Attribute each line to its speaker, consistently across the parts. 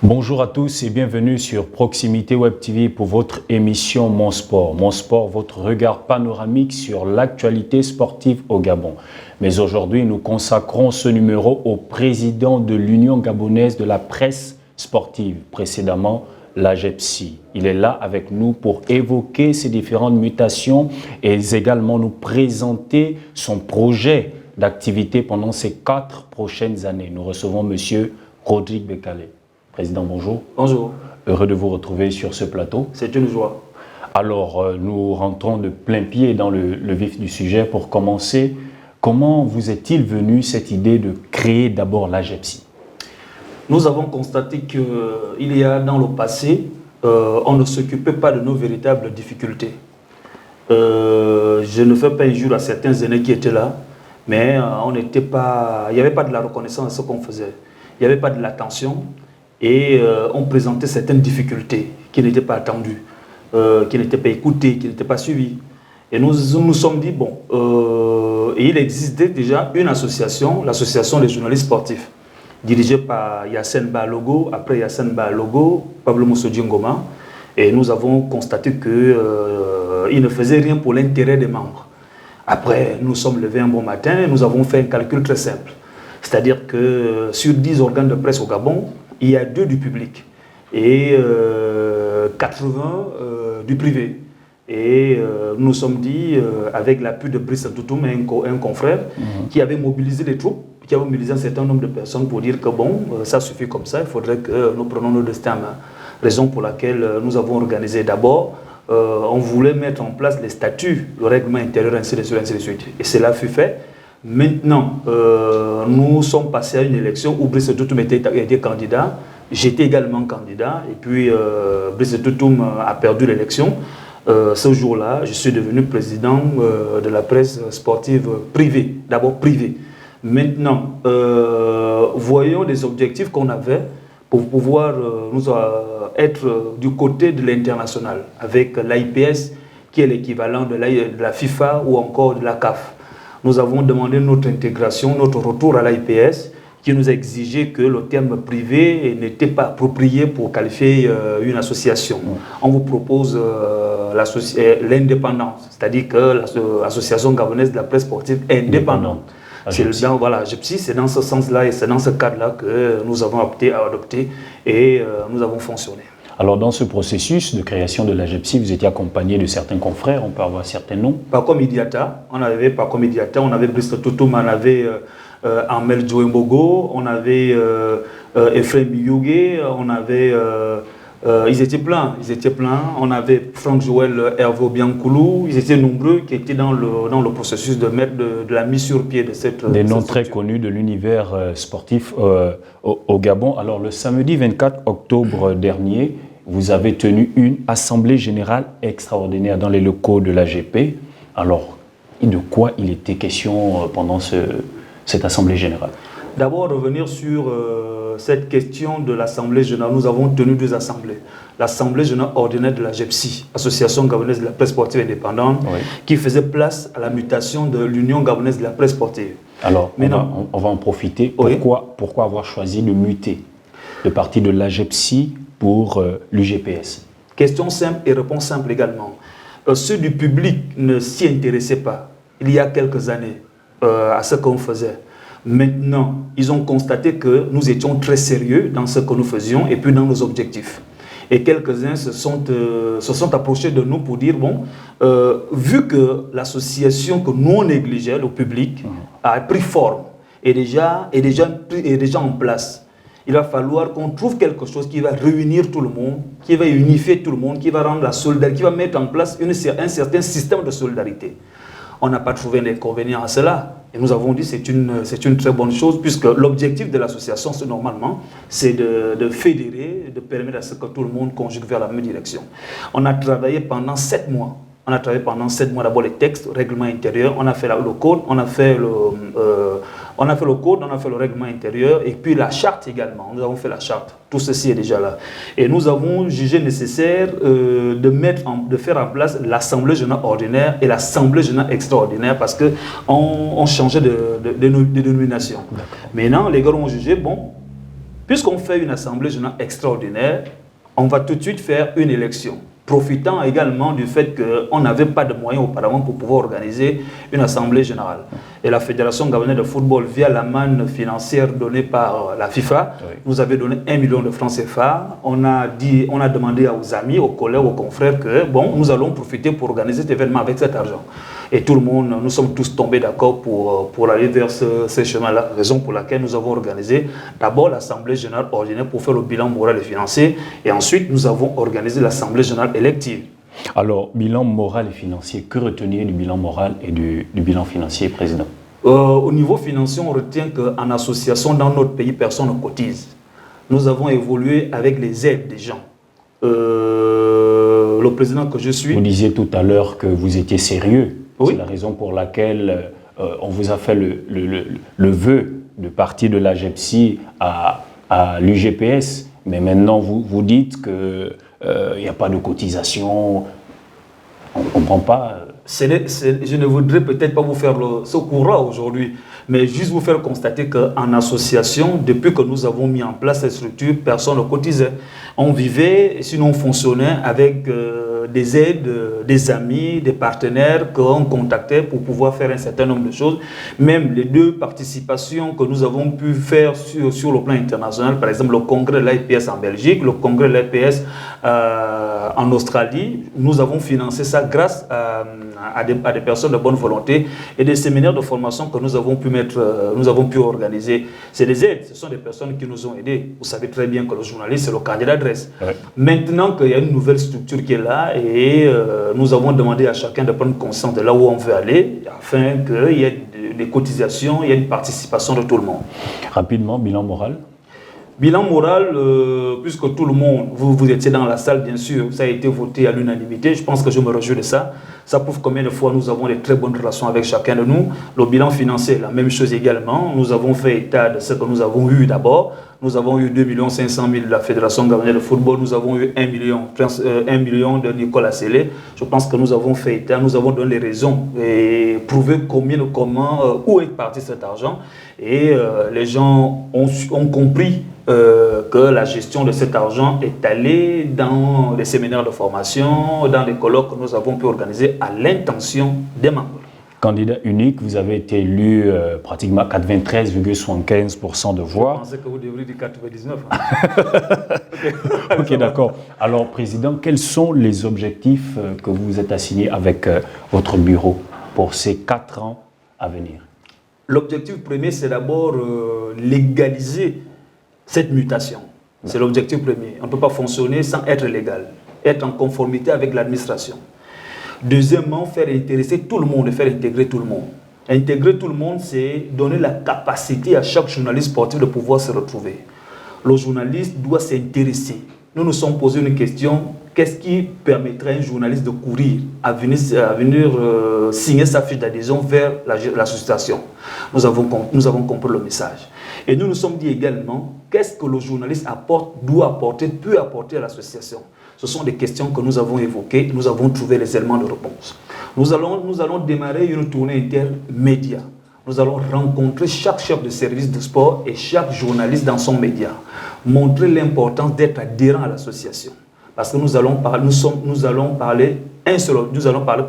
Speaker 1: Bonjour à tous et bienvenue sur Proximité Web TV pour votre émission Mon Sport. Mon Sport, votre regard panoramique sur l'actualité sportive au Gabon. Mais aujourd'hui, nous consacrons ce numéro au président de l'Union gabonaise de la presse sportive, précédemment l'AGEPSI. Il est là avec nous pour évoquer ces différentes mutations et également nous présenter son projet d'activité pendant ces 4 prochaines années. Nous recevons M. Rodrigue Bekale. Président, bonjour.
Speaker 2: Bonjour.
Speaker 1: Heureux de vous retrouver sur ce plateau.
Speaker 2: C'est une joie.
Speaker 1: Alors, nous rentrons de plein pied dans le vif du sujet. Pour commencer, comment vous est-il venu cette idée de créer d'abord l'AGEPSI?
Speaker 2: Nous avons constaté qu'il y a dans le passé, on ne s'occupait pas de nos véritables difficultés. Je ne fais pas injure à certains aînés qui étaient là, mais il n'y avait pas de la reconnaissance de ce qu'on faisait. Il n'y avait pas de l'attention. Et on présentait certaines difficultés qui n'étaient pas attendues, qui n'étaient pas écoutées, qui n'étaient pas suivies. Et nous nous sommes dit, bon, il existait déjà une association, l'association des journalistes sportifs, dirigée par Yassine Balogo, après Yassine Balogo, Pablo Moussodiengoma. Et nous avons constaté qu'il ne faisait rien pour l'intérêt des membres. Après, nous sommes levés un bon matin et nous avons fait un calcul très simple. C'est-à-dire que sur 10 organes de presse au Gabon, il y a 2 du public et 80 du privé. Et nous nous sommes dit, avec l'appui de Brice Toutoum, un confrère, qui avait mobilisé les troupes, qui avait mobilisé un certain nombre de personnes pour dire que bon, ça suffit comme ça, il faudrait que nous prenions nos destins en main. Raison pour laquelle nous avons organisé d'abord, on voulait mettre en place les statuts, le règlement intérieur, ainsi de suite, ainsi de suite. Et cela fut fait. Maintenant, nous sommes passés à une élection où Brice Toutoum était candidat, j'étais également candidat, et puis Brice Toutoum a perdu l'élection. Ce jour-là, je suis devenu président de la presse sportive privée, d'abord privée. Maintenant, voyons les objectifs qu'on avait pour pouvoir être du côté de l'international, avec l'AIPS, qui est l'équivalent de la FIFA ou encore de la CAF. Nous avons demandé notre intégration, notre retour à l'AIPS, qui nous a exigé que le terme privé n'était pas approprié pour qualifier une association. On vous propose l'indépendance, c'est-à-dire que l'association gabonaise de la presse sportive est indépendante. C'est dans ce sens-là et c'est dans ce cadre-là que nous avons opté à adopter et nous avons fonctionné.
Speaker 1: Alors, dans ce processus de création de l'AGEPSI, vous étiez accompagné de certains confrères, on peut avoir certains noms.
Speaker 2: Paco Midiata, on avait Brice Toutoum, on avait Amel Djouembogo, on avait Ephraim Biyougué, on avait... ils étaient pleins. On avait Franck Joël Hervé Biancoulou, ils étaient nombreux qui étaient dans le processus de la mise sur pied de cette...
Speaker 1: Des noms très connus de l'univers sportif au Gabon. Alors, le samedi 24 octobre dernier, vous avez tenu une assemblée générale extraordinaire dans les locaux de l'AGP. Alors, de quoi il était question pendant cette assemblée générale?
Speaker 2: D'abord, revenir sur cette question de l'Assemblée générale. Nous avons tenu 2 assemblées. L'Assemblée générale ordinaire de la GEPSI, Association gabonaise de la presse sportive indépendante, qui faisait place à la mutation de l'Union gabonaise de la presse sportive.
Speaker 1: Alors, on va en profiter. Pourquoi avoir choisi de muter le parti de l'AGEPSI pour l'UGPS?
Speaker 2: Question simple et réponse simple également. Ceux du public ne s'y intéressaient pas, il y a quelques années, à ce qu'on faisait. Maintenant, ils ont constaté que nous étions très sérieux dans ce que nous faisions et puis dans nos objectifs. Et quelques-uns se sont approchés de nous pour dire, bon, vu que l'association que nous on négligeait, le public, a pris forme et déjà en place, il va falloir qu'on trouve quelque chose qui va réunir tout le monde, qui va unifier tout le monde, qui va rendre la solidarité, qui va mettre en place un certain système de solidarité. On n'a pas trouvé d'inconvénient à cela. Et nous avons dit que c'est une très bonne chose, puisque l'objectif de l'association, c'est de fédérer, de permettre à ce que tout le monde conjugue vers la même direction. On a travaillé pendant 7 mois. D'abord les textes, le règlement intérieur, on a fait le code, on a fait le règlement intérieur et puis la charte également. Nous avons fait la charte. Tout ceci est déjà là. Et nous avons jugé nécessaire de faire en place l'Assemblée générale ordinaire et l'Assemblée générale extraordinaire parce qu'on changeait de dénomination. Maintenant, les gars ont jugé, bon, Puisqu'on fait une assemblée générale extraordinaire, on va tout de suite faire une élection, profitant également du fait qu'on n'avait pas de moyens auparavant pour pouvoir organiser une assemblée générale. Et la Fédération gabonaise de football, via la manne financière donnée par la FIFA, nous avait donné 1 million de francs CFA. On a demandé aux amis, aux collègues, aux confrères que bon, nous allons profiter pour organiser cet événement avec cet argent. Et tout le monde, nous sommes tous tombés d'accord pour aller vers ce chemin-là, raison pour laquelle nous avons organisé d'abord l'Assemblée générale ordinaire pour faire le bilan moral et financier, et ensuite nous avons organisé l'Assemblée générale élective.
Speaker 1: Alors, bilan moral et financier, que retenir du bilan moral et du bilan financier, Président?
Speaker 2: Au niveau financier, on retient qu'en association, dans notre pays, personne ne cotise. Nous avons évolué avec les aides des gens. Le président que je suis...
Speaker 1: Vous disiez tout à l'heure que vous étiez sérieux.
Speaker 2: Oui.
Speaker 1: C'est la raison pour laquelle on vous a fait le vœu de partir de la GEPSI à l'UGPS. Mais maintenant, vous dites qu'il n'y a pas de cotisation. On ne comprend pas.
Speaker 2: Je ne voudrais peut-être pas vous faire ce courant aujourd'hui, mais juste vous faire constater qu'en association, depuis que nous avons mis en place cette structure, personne ne cotisait. On vivait, sinon on fonctionnait avec des aides, des amis, des partenaires qu'on contactait pour pouvoir faire un certain nombre de choses. Même les 2 participations que nous avons pu faire sur le plan international, par exemple le congrès de l'AIPS en Belgique, le congrès de l'AIPS en Australie, nous avons financé ça grâce à des personnes de bonne volonté et des séminaires de formation que nous avons pu organiser. C'est des aides, ce sont des personnes qui nous ont aidés. Vous savez très bien que le journaliste, c'est le candidat d'adresse. Ouais. Maintenant qu'il y a une nouvelle structure qui est là et nous avons demandé à chacun de prendre conscience de là où on veut aller afin qu'il y ait des cotisations, il y ait une participation de tout le monde.
Speaker 1: Rapidement, bilan moral.
Speaker 2: Bilan moral, puisque tout le monde, vous étiez dans la salle, bien sûr, ça a été voté à l'unanimité. Je pense que je me réjouis de ça. Ça prouve combien de fois nous avons de très bonnes relations avec chacun de nous. Le bilan financier, la même chose également. Nous avons fait état de ce que nous avons eu d'abord. Nous avons eu 2 500 000 de la Fédération gabonaise de football. Nous avons eu 1 million de Nicolas Sélé. Je pense que nous avons fait état, nous avons donné les raisons et prouvé où est parti cet argent. Et les gens ont compris que la gestion de cet argent est allée dans les séminaires de formation, dans les colloques que nous avons pu organiser à l'intention des membres.
Speaker 1: Candidat unique, vous avez été élu pratiquement 93,75% de voix.
Speaker 2: Je pensais que vous devriez dire 99. Hein.
Speaker 1: Ok, d'accord. Alors, Président, quels sont les objectifs que vous vous êtes assignés avec votre bureau pour ces 4 ans à venir?
Speaker 2: L'objectif premier, c'est d'abord légaliser cette mutation. C'est l'objectif premier. On ne peut pas fonctionner sans être légal, être en conformité avec l'administration. Deuxièmement, faire intéresser tout le monde et faire intégrer tout le monde. Intégrer tout le monde, c'est donner la capacité à chaque journaliste sportif de pouvoir se retrouver. Le journaliste doit s'intéresser. Nous nous sommes posé une question, qu'est-ce qui permettrait à un journaliste de courir, à venir signer sa fiche d'adhésion vers l'association? Nous avons compris le message. Et nous nous sommes dit également, qu'est-ce que le journaliste apporte, peut apporter à l'association? Ce sont des questions que nous avons évoquées, nous avons trouvé les éléments de réponse. Nous allons démarrer une tournée intermédia. Nous allons rencontrer chaque chef de service de sport et chaque journaliste dans son média. Montrer l'importance d'être adhérent à l'association. Parce que nous allons parler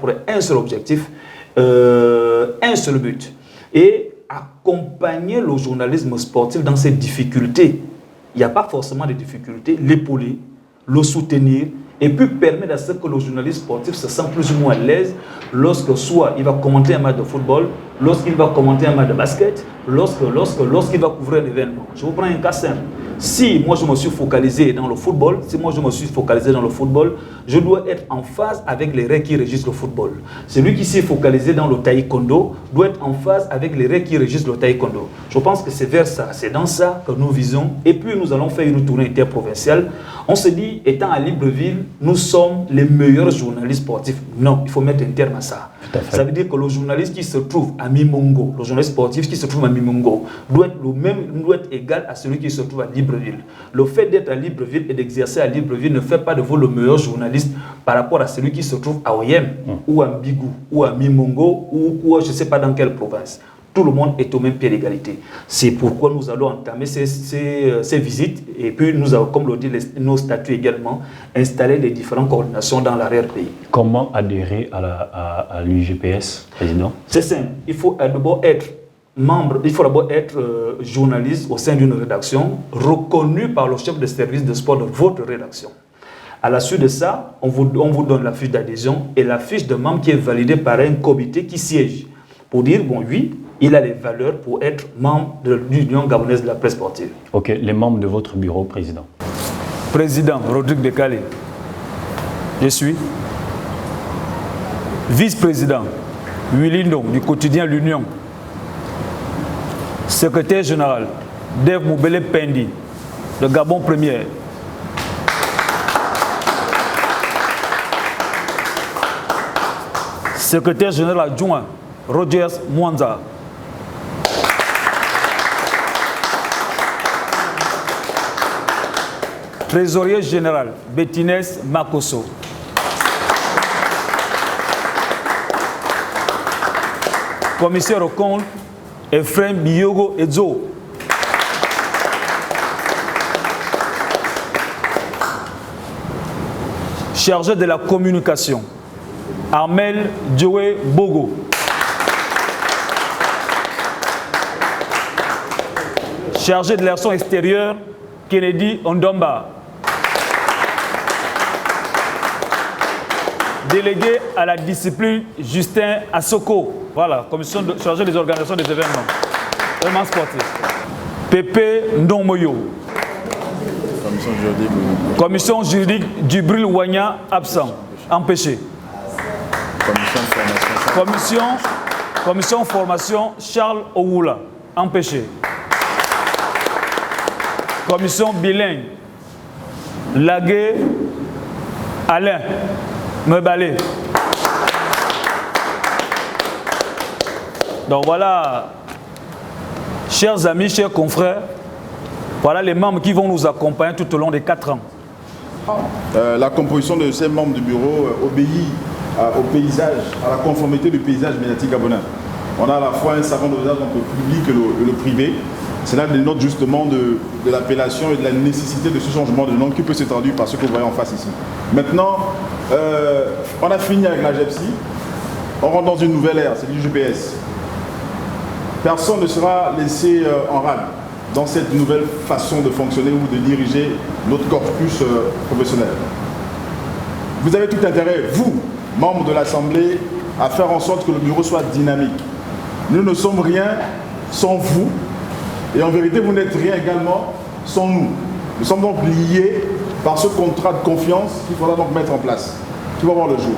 Speaker 2: pour un seul objectif, un seul but. Et accompagner le journalisme sportif dans ses difficultés. Il n'y a pas forcément de difficultés, l'épauler, le soutenir et puis permettre à ce que le journaliste sportif se sente plus ou moins à l'aise lorsque soit il va commenter un match de football, lorsqu'il va commenter un match de basket, lorsqu'il va couvrir un événement. Je vous prends un cas simple. Si moi je me suis focalisé dans le football, je dois être en phase avec les règles qui régissent le football. Celui qui s'est focalisé dans le taekwondo doit être en phase avec les règles qui régissent le taekwondo. Je pense que c'est vers ça, c'est dans ça que nous visons. Et puis nous allons faire une tournée interprovinciale. On se dit, étant à Libreville, nous sommes les meilleurs journalistes sportifs. Non, il faut mettre un terme à ça. Ça veut dire que le journaliste qui se trouve à Mimongo, le journaliste sportif qui se trouve à Mimongo, doit être égal à celui qui se trouve à Libreville. Le fait d'être à Libreville et d'exercer à Libreville ne fait pas de vous le meilleur journaliste par rapport à celui qui se trouve à Oyem, ou à Mbigou, ou à Mimongo, ou je ne sais pas dans quelle province. tout le monde est au même pied d'égalité. C'est pourquoi nous allons entamer ces visites et puis nous avons, comme le dit nos statuts également, installé les différentes coordinations dans l'arrière-pays.
Speaker 1: Comment adhérer à l'UGPS, Président? C'est simple,
Speaker 2: il faut d'abord être membre, il faut d'abord être journaliste au sein d'une rédaction reconnue par le chef de service de sport de votre rédaction. À la suite de ça, on vous donne la fiche d'adhésion et la fiche de membre qui est validée par un comité qui siège pour dire, bon, oui, il a les valeurs pour être membre de l'Union gabonaise de la presse sportive.
Speaker 1: Ok, les membres de votre bureau, Président.
Speaker 2: Président Rodrigue Dekale, je suis. Vice-président Willy Ndong du quotidien L'Union. Secrétaire général Dave Moubele Pendi, de Gabon Première. Secrétaire général adjoint Rogers Mwanza. Trésorier général Bettines Makoso. Commissaire au compte Ephraim Biyogo Edzo. Chargé de la communication Armel Djoé Bogo. Chargé de l'action extérieure Kennedy Ondomba. Délégué à la discipline Justin Assoko. Voilà, commission chargée des organisations des événements sportifs. Pépé Ndongmoyo. Commission juridique Djibril Wanya, absent, empêché. Commission formation Charles Owoula, empêché. Commission bilingue Lagué Alain Mebalé. Donc voilà, chers amis, chers confrères, voilà les membres qui vont nous accompagner tout au long des 4 ans.
Speaker 3: La composition de ces membres du bureau obéit au paysage, à la conformité du paysage médiatique gabonais. On a à la fois un savant dosage entre le public et le privé. Cela dénote justement de l'appellation et de la nécessité de ce changement de nom qui peut se traduire par ce que vous voyez en face ici. Maintenant, on a fini avec la GEPSI. On rentre dans une nouvelle ère, c'est l'UGPS. Personne ne sera laissé en rade dans cette nouvelle façon de fonctionner ou de diriger notre corpus professionnel. Vous avez tout intérêt, vous, membres de l'Assemblée, à faire en sorte que le bureau soit dynamique. Nous ne sommes rien sans vous, et en vérité, vous n'êtes rien également sans nous. Nous sommes donc liés par ce contrat de confiance qu'il faudra donc mettre en place, qui va voir le jour.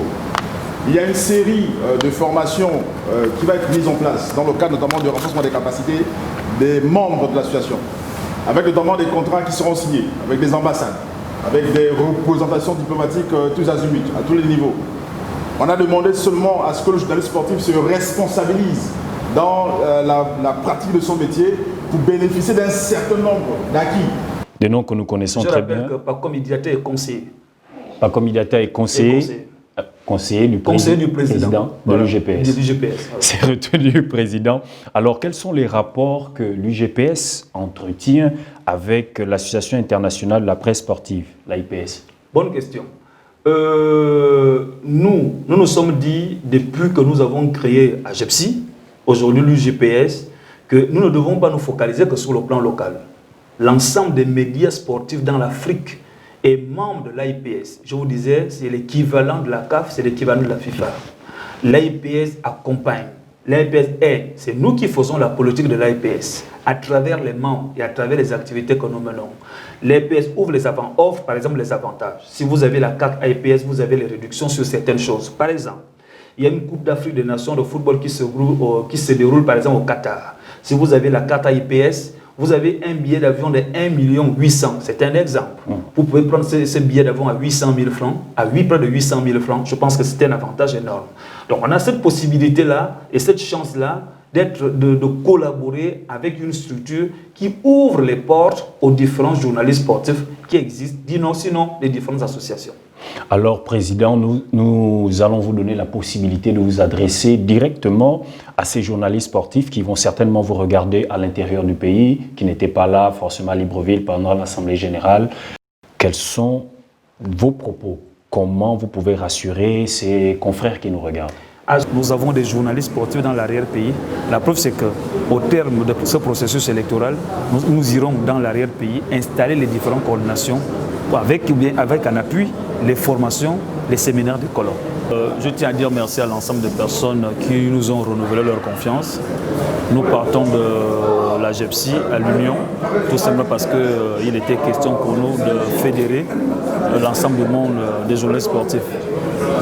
Speaker 3: Il y a une série de formations qui va être mise en place dans le cadre notamment du renforcement des capacités des membres de l'association, avec notamment des contrats qui seront signés avec des ambassades, avec des représentations diplomatiques tous azimuts, à tous les niveaux. On a demandé seulement à ce que le journaliste sportif se responsabilise dans la pratique de son métier pour bénéficier d'un certain nombre d'acquis.
Speaker 1: Des noms que nous connaissons très bien.
Speaker 2: Je rappelle que Paco Midiata est conseiller.
Speaker 1: Paco Midiata est conseiller du président de l'UGPS. C'est retenu président. Alors, quels sont les rapports que l'UGPS entretient avec l'Association internationale de la presse sportive, l'AIPS?
Speaker 2: Bonne question. Nous nous sommes dit, depuis que nous avons créé AGEPSI, aujourd'hui l'UGPS, que nous ne devons pas nous focaliser que sur le plan local. L'ensemble des médias sportifs dans l'Afrique est membre de l'AIPS. Je vous disais, c'est l'équivalent de la CAF, c'est l'équivalent de la FIFA. L'AIPS accompagne. L'AIPS est, c'est nous qui faisons la politique de l'AIPS à travers les membres et à travers les activités que nous menons. L'AIPS offre par exemple les avantages. Si vous avez la carte AIPS, vous avez les réductions sur certaines choses. Par exemple, il y a une Coupe d'Afrique des Nations de football qui se déroule par exemple au Qatar. Si vous avez la carte AIPS, vous avez un billet d'avion de 1 800 000. C'est un exemple. Vous pouvez prendre ce billet d'avion à 800 000 francs, près de 800 000 francs. Je pense que c'est un avantage énorme. Donc on a cette possibilité-là et cette chance-là de collaborer avec une structure qui ouvre les portes aux différents journalistes sportifs qui existent, sinon les différentes associations.
Speaker 1: Alors, Président, nous allons vous donner la possibilité de vous adresser directement à ces journalistes sportifs qui vont certainement vous regarder à l'intérieur du pays, qui n'étaient pas là forcément à Libreville pendant l'Assemblée générale. Quels sont vos propos? Comment vous pouvez rassurer ces confrères qui nous regardent?
Speaker 2: Nous avons des journalistes sportifs dans l'arrière-pays. La preuve, c'est qu'au terme de ce processus électoral, nous irons dans l'arrière-pays installer les différentes coordinations avec en appui les formations, les séminaires de colloques. Je tiens à dire merci à l'ensemble des personnes qui nous ont renouvelé leur confiance. Nous partons de la GEPSI à l'Union, tout simplement parce qu'il était question pour nous de fédérer l'ensemble du monde des journalistes sportifs.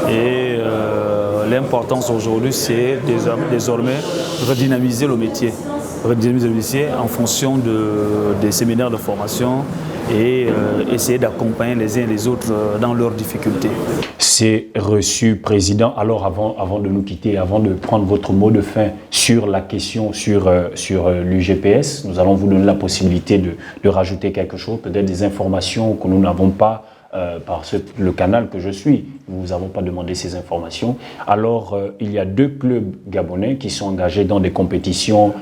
Speaker 2: Et l'importance aujourd'hui, c'est désormais redynamiser le métier. Redynamiser le métier en fonction des séminaires de formation et essayer d'accompagner les uns et les autres dans leurs difficultés.
Speaker 1: C'est reçu, Président. Alors, avant de nous quitter, avant de prendre votre mot de fin sur la question sur l'UGPS, nous allons vous donner la possibilité de rajouter quelque chose, peut-être des informations que nous n'avons pas par le canal que je suis. Nous n'avons pas demandé ces informations. Alors, il y a 2 clubs gabonais qui sont engagés dans des compétitions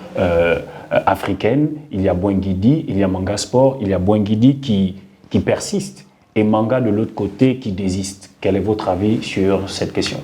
Speaker 1: africaines. Il y a Bouenguidi, il y a Manga Sport, il y a Bouenguidi qui persiste et Manga de l'autre côté qui désiste. Quel est votre avis sur cette question?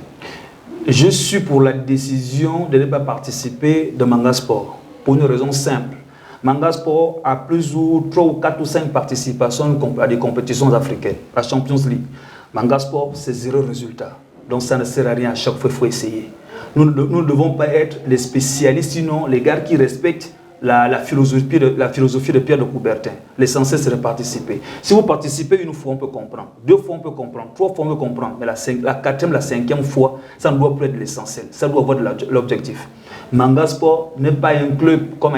Speaker 2: Je suis pour la décision de ne pas participer de Manga Sport pour une raison simple. Manga Sport a plus ou 3 ou 4 ou 5 participations à des compétitions africaines, la Champions League. Manga Sport, c'est 0 résultat. Donc ça ne sert à rien, à chaque fois il faut essayer. Nous ne devons pas être les spécialistes, sinon les gars qui respectent la philosophie de Pierre de Coubertin. L'essentiel, c'est de participer. Si vous participez une fois, on peut comprendre. 2 fois, on peut comprendre. 3 fois, on peut comprendre. Mais la 4e, la 5e fois, ça ne doit plus être l'essentiel. Ça doit avoir l'objectif. Manga Sport n'est pas un club comme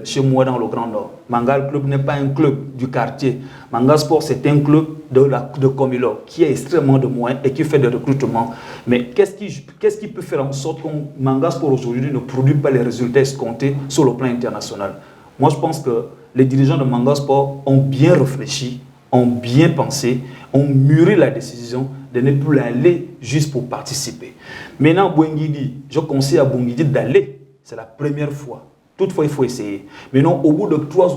Speaker 2: chez moi dans le Grand Nord. Manga Club n'est pas un club du quartier. Manga Sport, c'est un club de Comilor qui a extrêmement de moyens et qui fait des recrutements. Mais qu'est-ce qui peut faire en sorte que Manga Sport aujourd'hui ne produit pas les résultats escomptés sur le plan international? Moi, je pense que les dirigeants de Manga Sport ont bien réfléchi, ont bien pensé, ont mûri la décision de ne plus aller juste pour participer. Maintenant, Bouenguidi, je conseille à Bouenguidi d'aller. C'est la première fois. Toutefois, il faut essayer. Maintenant, au bout de 3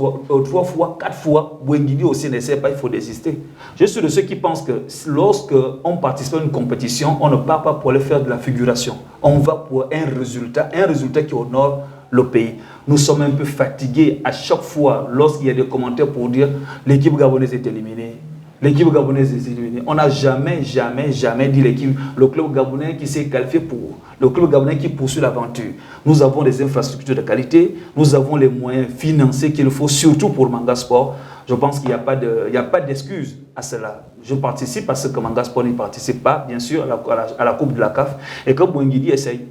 Speaker 2: fois, 4 fois, Bouenguidi aussi n'essaie pas, il faut désister. Je suis de ceux qui pensent que lorsqu'on participe à une compétition, on ne part pas pour aller faire de la figuration. On va pour un résultat qui honore le pays. Nous sommes un peu fatigués à chaque fois lorsqu'il y a des commentaires pour dire l'équipe gabonaise est éliminée. L'équipe gabonaise est éliminée. On n'a jamais dit le club gabonais qui s'est qualifié pour le club gabonais qui poursuit l'aventure. Nous avons des infrastructures de qualité, nous avons les moyens financiers qu'il faut, surtout pour Manga Sport. Je pense qu'il n'y a pas d'excuse à cela. Je participe parce que Manga Sport n'y participe pas, bien sûr, à la Coupe de la CAF, et que Bouenguidi essaye.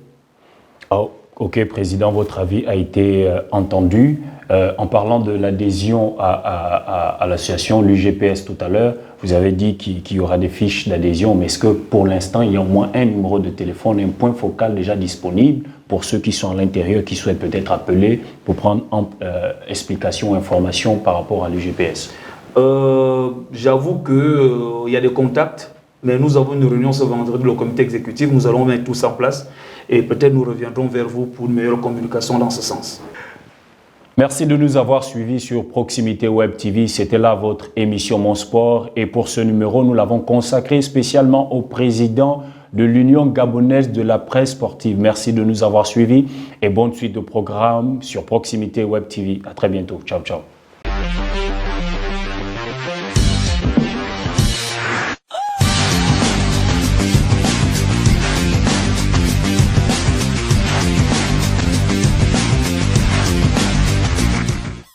Speaker 1: Oh, ok, Président, votre avis a été entendu. En parlant de l'adhésion à l'association, l'UGPS tout à l'heure, vous avez dit qu'il y aura des fiches d'adhésion, mais est-ce que pour l'instant, il y a au moins un numéro de téléphone, un point focal déjà disponible pour ceux qui sont à l'intérieur, qui souhaitent peut-être appeler pour prendre explication ou information par rapport à l'UGPS?
Speaker 2: J'avoue qu'il y a des contacts, mais nous avons une réunion ce vendredi, le comité exécutif, nous allons mettre tout ça en place et peut-être nous reviendrons vers vous pour une meilleure communication dans ce sens.
Speaker 1: Merci de nous avoir suivis sur Proximité Web TV. C'était là votre émission Mon Sport. Et pour ce numéro, nous l'avons consacré spécialement au président de l'Union gabonaise de la presse sportive. Merci de nous avoir suivis et bonne suite de programme sur Proximité Web TV. À très bientôt. Ciao, ciao.